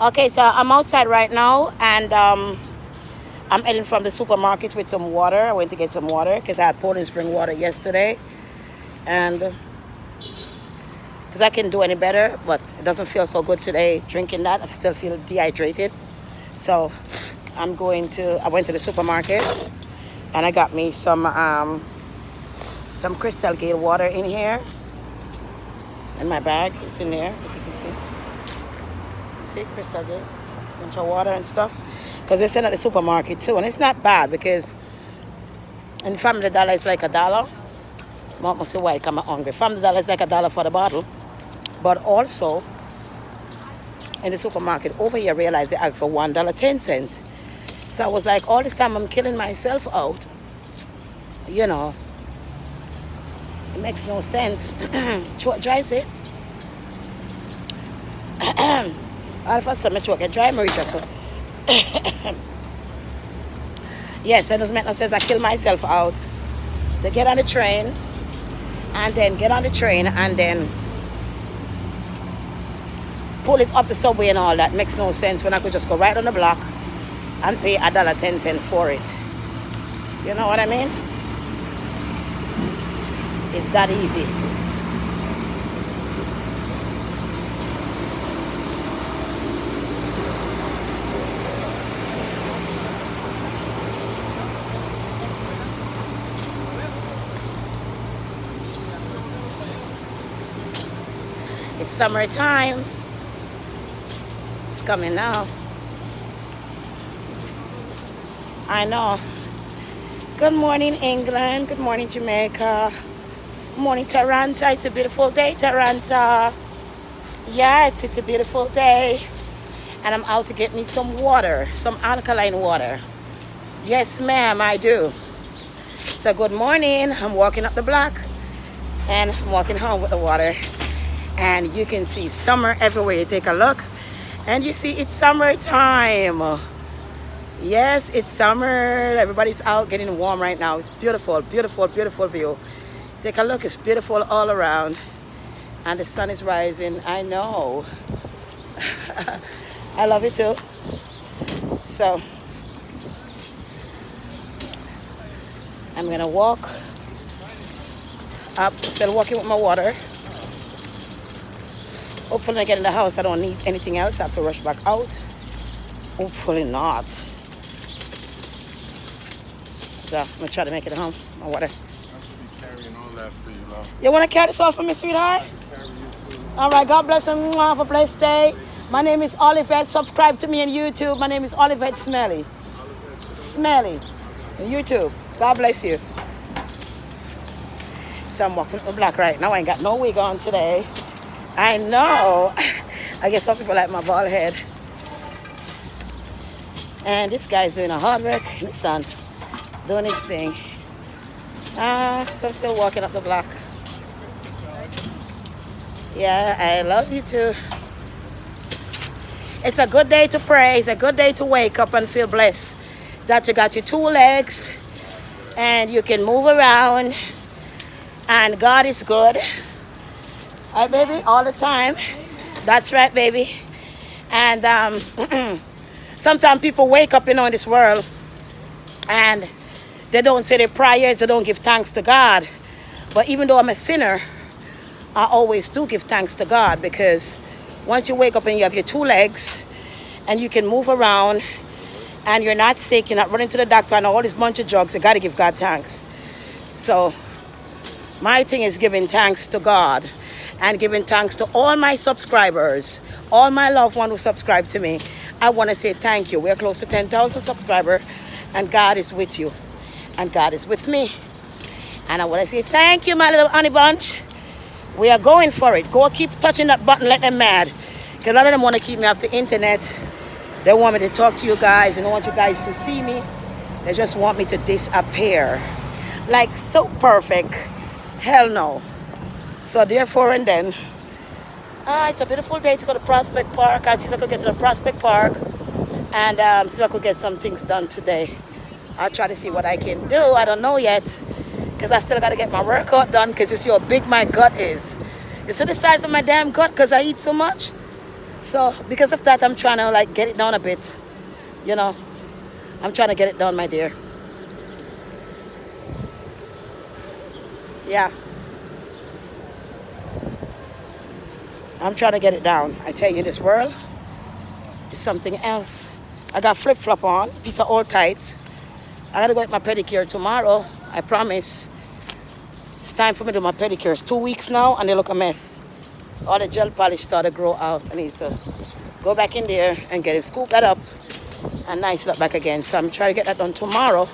Okay, so I'm outside right now, and I'm heading from the supermarket with some water. I went to get some water because I had Poland Spring water yesterday, and because I can do any better, but it doesn't feel so good today drinking that. I still feel dehydrated, so I went to the supermarket, and I got me some Crystal Gate water in here, in my bag. It's in there, if you can see. See, Crystal Gate, bunch of water and stuff. Because they sell at the supermarket too, and it's not bad because in Family Dollar it's like $1. Mom must say why I'm hungry. Family Dollar is like $1 for the bottle, but also in the supermarket over here I realized they have it for $1.10. So I was like, all this time I'm killing myself out. You know, it makes no sense. Dry say. All of a sudden my throat get dry, Marita. So yes, it doesn't make no sense. I kill myself out to get on the train and then pull it up the subway and all that. Makes no sense when I could just go right on the block and pay $1.10 for it. You know what I mean? It's that easy. It's summertime. It's coming now. I know. Good morning, England. Good morning, Jamaica. Good morning, Toronto. It's a beautiful day, Toronto. Yeah, it's a beautiful day. And I'm out to get me some water, some alkaline water. Yes, ma'am, I do. So good morning. I'm walking up the block and I'm walking home with the water. And you can see summer everywhere. You take a look and you see it's summertime. Yes, it's summer. Everybody's out getting warm right now. It's beautiful, beautiful, beautiful view. Take a look. It's beautiful all around. And the sun is rising. I know. I love it too. So I'm going to walk up, still walking with my water. Hopefully when I get in the house, I don't need anything else. I have to rush back out. Hopefully not. So I'm going to try to make it home. My water. I should be carrying all that for you, love. You want to carry this all for me, sweetheart? Carry you food. All right. God bless and have a blessed day. My name is Olivette. Subscribe to me on YouTube. My name is Olivette Smelly. Smelly. On YouTube. God bless you. So I'm walking the block right now. I ain't got no wig on today. I know. I guess some people like my bald head. And this guy's doing a hard work in the sun, doing his thing. So I'm still walking up the block. Yeah, I love you too. It's a good day to pray. It's a good day to wake up and feel blessed that you got your 2 legs and you can move around and God is good. All right, baby, all the time. That's right, baby. And sometimes people wake up, in this world, and they don't say their prayers, they don't give thanks to God. But even though I'm a sinner, I always do give thanks to God, because once you wake up and you have your 2 legs and you can move around and you're not sick, you're not running to the doctor and all this bunch of drugs, you got to give God thanks. So my thing is giving thanks to God and giving thanks to all my subscribers, all my loved ones who subscribe to me. I want to say thank you. We're close to 10,000 subscribers, and God is with you, and God is with me. And I want to say thank you, my little honey bunch. We are going for it. Go keep touching that button, let them mad. Because a lot of them want to keep me off the internet. They want me to talk to you guys, and they want you guys to see me. They just want me to disappear. Like, so perfect. Hell no. So therefore and then, it's a beautiful day to go to Prospect Park. I'll see if I could get to the Prospect Park and see if I could get some things done today. I'll try to see what I can do. I don't know yet, because I still got to get my workout done, because you see how big my gut is. You see the size of my damn gut because I eat so much? So because of that, I'm trying to like get it down a bit. You know, I'm trying to get it down, my dear. Yeah, I'm trying to get it down. I tell you, this world is something else. I got flip flop on, piece of old tights. I gotta go get my pedicure tomorrow. I promise. It's time for me to do my pedicure. It's 2 weeks now, and they look a mess. All the gel polish started to grow out. I need to go back in there and get it, scoop that up, and nice it up back again. So I'm trying to get that done tomorrow.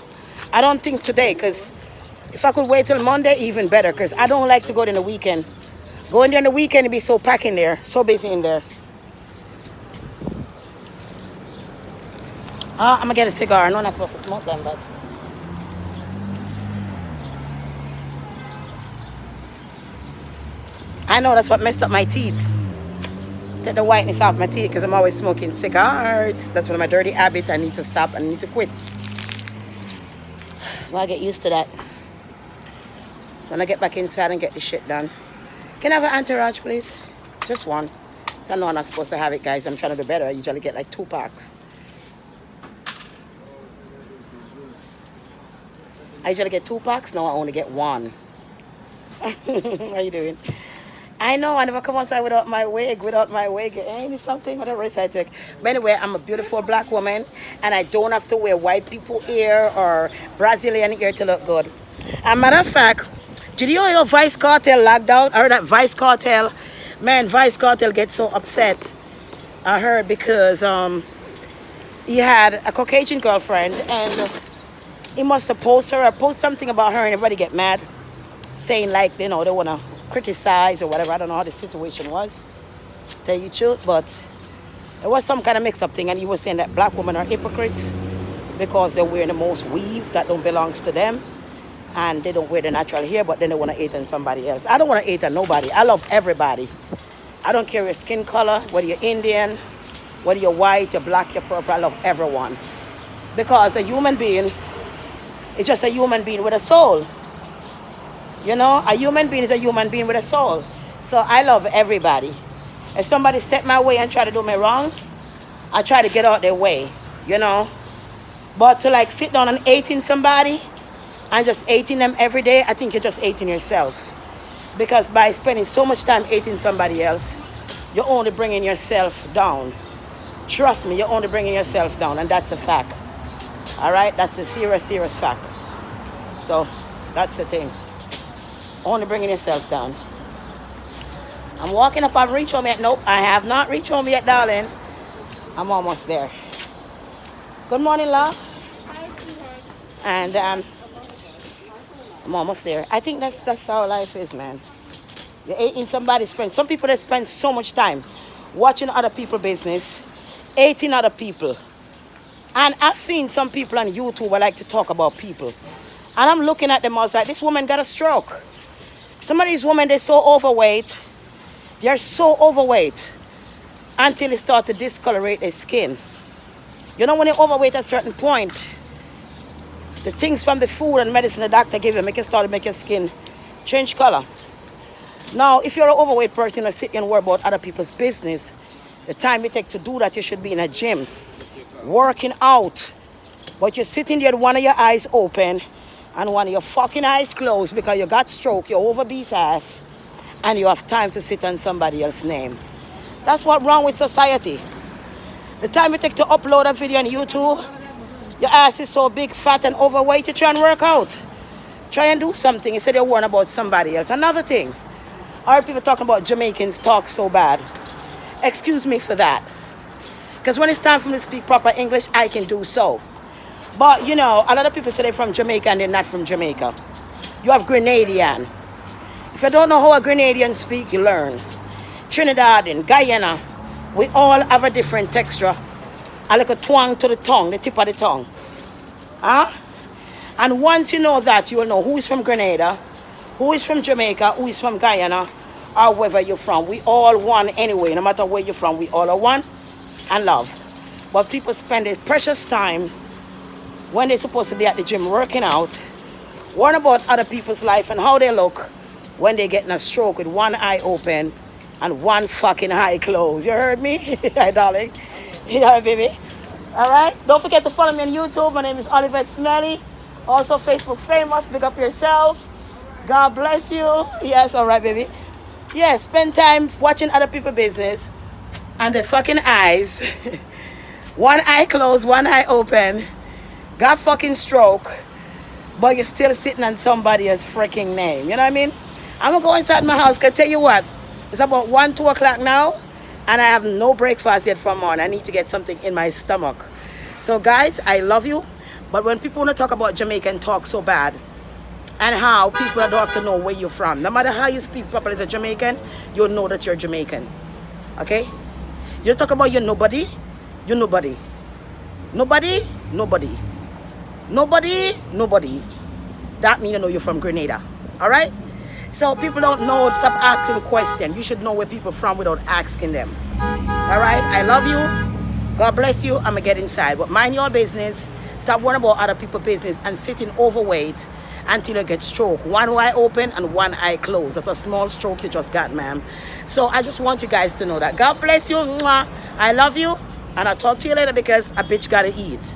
I don't think today, because if I could wait till Monday, even better, because I don't like to go in the weekend. Going there in the weekend, it'd be so packed in there, so busy in there. I'm gonna get a cigar. I know I'm not supposed to smoke them, but I know that's what messed up my teeth. Take the whiteness off my teeth because I'm always smoking cigars. That's one of my dirty habits. I need to stop. I need to quit. Well, I get used to that. So when I get back inside and get this shit done. Can I have an entourage, please? Just one. So I know I'm not supposed to have it, guys. I'm trying to do better. I usually get like 2 packs. I usually get 2 packs. Now I only get 1. How you doing? I know, I never come outside without my wig. Ain't it something? Whatever it is I take. But anyway, I'm a beautiful black woman, and I don't have to wear white people ear or Brazilian ear to look good. As a matter of fact, did you know Vice Cartel locked out? I heard that Vice Cartel gets so upset. I heard because he had a Caucasian girlfriend, and he must have post something about her, and everybody get mad, saying like, you know, they want to criticize or whatever. I don't know how the situation was, tell you the truth, but it was some kind of mix-up thing, and he was saying that black women are hypocrites because they're wearing the most weave that don't belongs to them, and they don't wear the natural hair, but then they want to hate on somebody else. I don't want to hate on nobody. I love everybody. I don't care your skin color, whether you're Indian, whether you're white, you're black, you're purple. I love everyone, because a human being is just a human being with a soul. You know, a human being is a human being with a soul. So I love everybody. If somebody step my way and try to do me wrong, I try to get out their way, you know. But to like sit down and hating somebody and just hating them every day, I think you're just hating yourself. Because by spending so much time hating somebody else, you're only bringing yourself down. Trust me, you're only bringing yourself down, and that's a fact. All right? That's a serious, serious fact. So that's the thing. Only bringing yourself down. I'm walking up. I've reached home yet. Nope, I have not reached home yet, darling. I'm almost there. Good morning, love. Hi, sweetheart. And I'm almost there. I think that's how life is, man. You're hating somebody's friend. Some people that spend so much time watching other people's business, hating other people. And I've seen some people on YouTube I like to talk about people. And I'm looking at them, I was like, this woman got a stroke. Some of these women, they're so overweight. They're so overweight until it starts to discolorate their skin. You know, when you're overweight at a certain point, the things from the food and medicine the doctor give you make you start to make your skin change color. Now, if you're an overweight person and sit and worry about other people's business, the time you take to do that, you should be in a gym, working out. But you're sitting there with one of your eyes open and one of your fucking eyes closed because you got stroke, you're obese ass, and you have time to sit on somebody else's name. That's what's wrong with society. The time you take to upload a video on YouTube, your ass is so big, fat, and overweight, you try and work out. Try and do something instead of worrying about somebody else. Another thing, I heard people talking about Jamaicans talk so bad. Excuse me for that. Because when it's time for me to speak proper English, I can do so. But, you know, a lot of people say they're from Jamaica and they're not from Jamaica. You have Grenadian. If you don't know how a Grenadian speak, you learn. Trinidad and Guyana, we all have a different texture. A little twang to the tongue, the tip of the tongue. Huh? And once you know that, you will know who is from Grenada, who is from Jamaica, who is from Guyana, or wherever you're from. We all one anyway. No matter where you're from, we all are one and love. But people spend their precious time when they're supposed to be at the gym working out, worrying about other people's life and how they look when they're getting a stroke with one eye open and one fucking eye closed. You heard me? Hi, darling. Yeah, baby. All right. Don't forget to follow me on YouTube. My name is Olivet Smelly. Also, Facebook famous. Big up yourself. God bless you. Yes, all right, baby. Yes, spend time watching other people's business and the fucking eyes. One eye closed, one eye open. Got fucking stroke, but you're still sitting on somebody else's freaking name. You know what I mean? I'm gonna go inside my house. Cause tell you what, it's about 1, 2 o'clock now, and I have no breakfast yet from on. I need to get something in my stomach. So guys, I love you, but when people wanna talk about Jamaican talk so bad, and how people don't have to know where you're from. No matter how you speak properly as a Jamaican, you'll know that you're Jamaican. Okay? You talk about you're nobody, you're nobody. Nobody, nobody. Nobody, nobody. That means you know you're from Grenada. Alright? So people don't know, stop asking questions. You should know where people from without asking them. Alright? I love you. God bless you. I'm gonna get inside. But mind your business. Stop worrying about other people's business and sitting overweight until you get stroke. One eye open and one eye closed. That's a small stroke you just got, ma'am. So I just want you guys to know that. God bless you. Mwah. I love you. And I'll talk to you later because a bitch gotta eat.